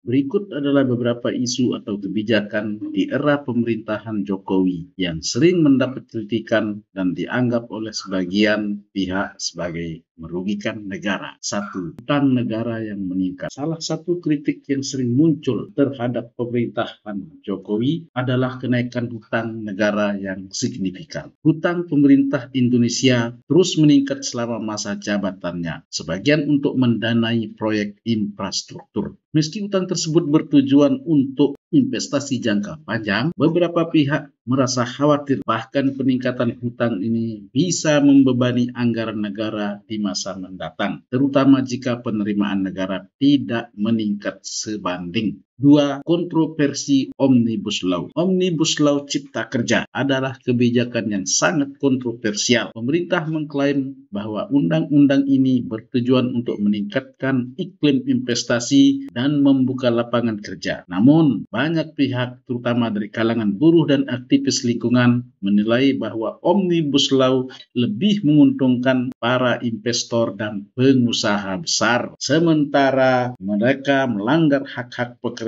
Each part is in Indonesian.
Berikut adalah beberapa isu atau kebijakan di era pemerintahan Jokowi yang sering mendapat kritikan dan dianggap oleh sebagian pihak sebagai merugikan negara. 1. Hutang negara yang meningkat. Salah satu kritik yang sering muncul terhadap pemerintahan Jokowi adalah kenaikan hutang negara yang signifikan. Hutang pemerintah Indonesia terus meningkat selama masa jabatannya, sebagian untuk mendanai proyek infrastruktur. Meski hutang tersebut bertujuan untuk investasi jangka panjang, beberapa pihak merasa khawatir bahkan peningkatan hutang ini bisa membebani anggaran negara di masa mendatang, terutama jika penerimaan negara tidak meningkat sebanding. 2. Kontroversi Omnibus Law. Omnibus Law Cipta Kerja adalah kebijakan yang sangat kontroversial. Pemerintah mengklaim bahwa undang-undang ini bertujuan untuk meningkatkan iklim investasi dan membuka lapangan kerja. Namun, banyak pihak, terutama dari kalangan buruh dan aktivis lingkungan, menilai bahwa Omnibus Law lebih menguntungkan para investor dan pengusaha besar, sementara mereka melanggar hak-hak pekerja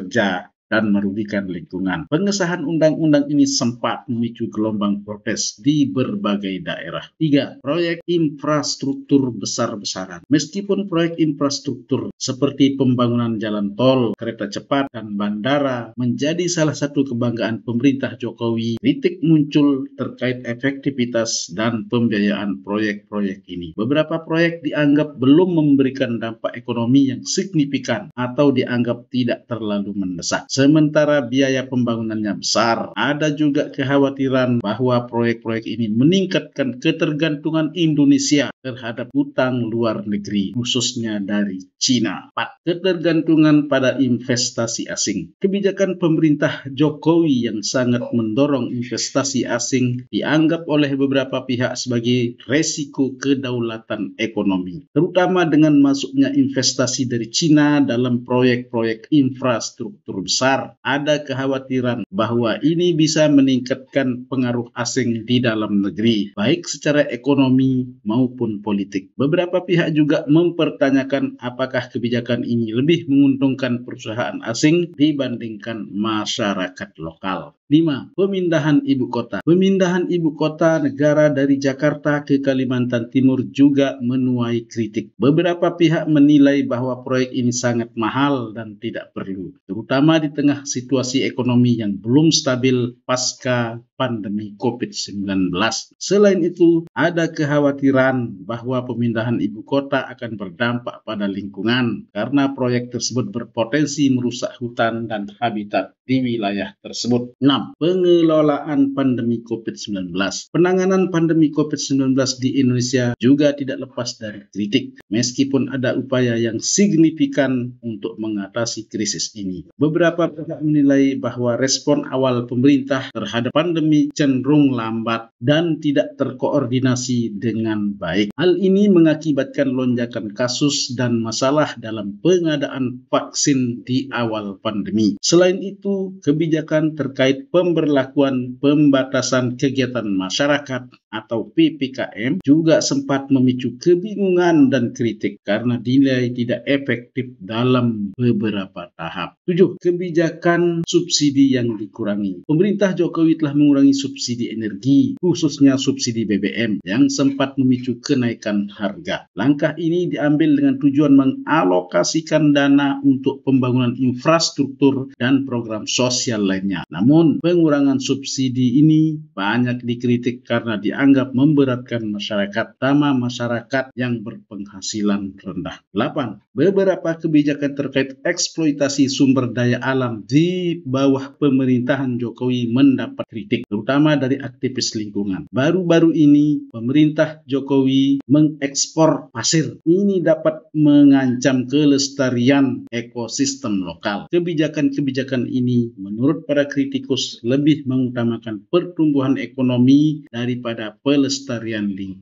dan merugikan lingkungan. Pengesahan undang-undang ini sempat memicu gelombang protes di berbagai daerah. 3. Proyek infrastruktur besar-besaran. Meskipun proyek infrastruktur seperti pembangunan jalan tol, kereta cepat, dan bandara menjadi salah satu kebanggaan pemerintah Jokowi, kritik muncul terkait efektivitas dan pembiayaan proyek-proyek ini. Beberapa proyek dianggap belum memberikan dampak ekonomi yang signifikan atau dianggap tidak terlalu mendesak. Sementara biaya pembangunannya besar, ada juga kekhawatiran bahwa proyek-proyek ini meningkatkan ketergantungan Indonesia terhadap hutang luar negeri, khususnya dari China. 4. Ketergantungan pada investasi asing. Kebijakan pemerintah Jokowi yang sangat mendorong investasi asing dianggap oleh beberapa pihak sebagai resiko kedaulatan ekonomi, terutama dengan masuknya investasi dari China dalam proyek-proyek infrastruktur besar. Ada kekhawatiran bahwa ini bisa meningkatkan pengaruh asing di dalam negeri, baik secara ekonomi maupun politik. Beberapa pihak juga mempertanyakan apakah kebijakan ini lebih menguntungkan perusahaan asing dibandingkan masyarakat lokal. 5. Pemindahan ibu kota. Pemindahan ibu kota negara dari Jakarta ke Kalimantan Timur juga menuai kritik. Beberapa pihak menilai bahwa proyek ini sangat mahal dan tidak perlu, terutama di tengah situasi ekonomi yang belum stabil pasca pandemi COVID-19. Selain itu, ada kekhawatiran bahwa pemindahan ibu kota akan berdampak pada lingkungan karena proyek tersebut berpotensi merusak hutan dan habitat di wilayah tersebut. 6. Pengelolaan pandemi COVID-19. Penanganan pandemi COVID-19 di Indonesia juga tidak lepas dari kritik, meskipun ada upaya yang signifikan untuk mengatasi krisis ini. Beberapa pihak menilai bahwa respon awal pemerintah terhadap pandemi cenderung lambat dan tidak terkoordinasi dengan baik. Hal ini mengakibatkan lonjakan kasus dan masalah dalam pengadaan vaksin di awal pandemi. Selain itu, kebijakan terkait pemberlakuan pembatasan kegiatan masyarakat atau PPKM juga sempat memicu kebingungan dan kritik karena dinilai tidak efektif dalam beberapa tahap. 7. Kebijakan subsidi yang dikurangi. Pemerintah Jokowi telah mengurangi subsidi energi, khususnya subsidi BBM yang sempat memicu kenaikan harga. Langkah ini diambil dengan tujuan mengalokasikan dana untuk pembangunan infrastruktur dan program sosial lainnya. Namun, pengurangan subsidi ini banyak dikritik karena dianggap memberatkan masyarakat, terutama masyarakat yang berpenghasilan rendah. 8. Beberapa kebijakan terkait eksploitasi sumber daya alam di bawah pemerintahan Jokowi mendapat kritik, terutama dari aktivis lingkungan. Baru-baru ini, pemerintah Jokowi mengekspor pasir. Ini dapat mengancam kelestarian ekosistem lokal. Kebijakan-kebijakan ini, menurut para kritikus, lebih mengutamakan pertumbuhan ekonomi daripada pelestarian lingkungan.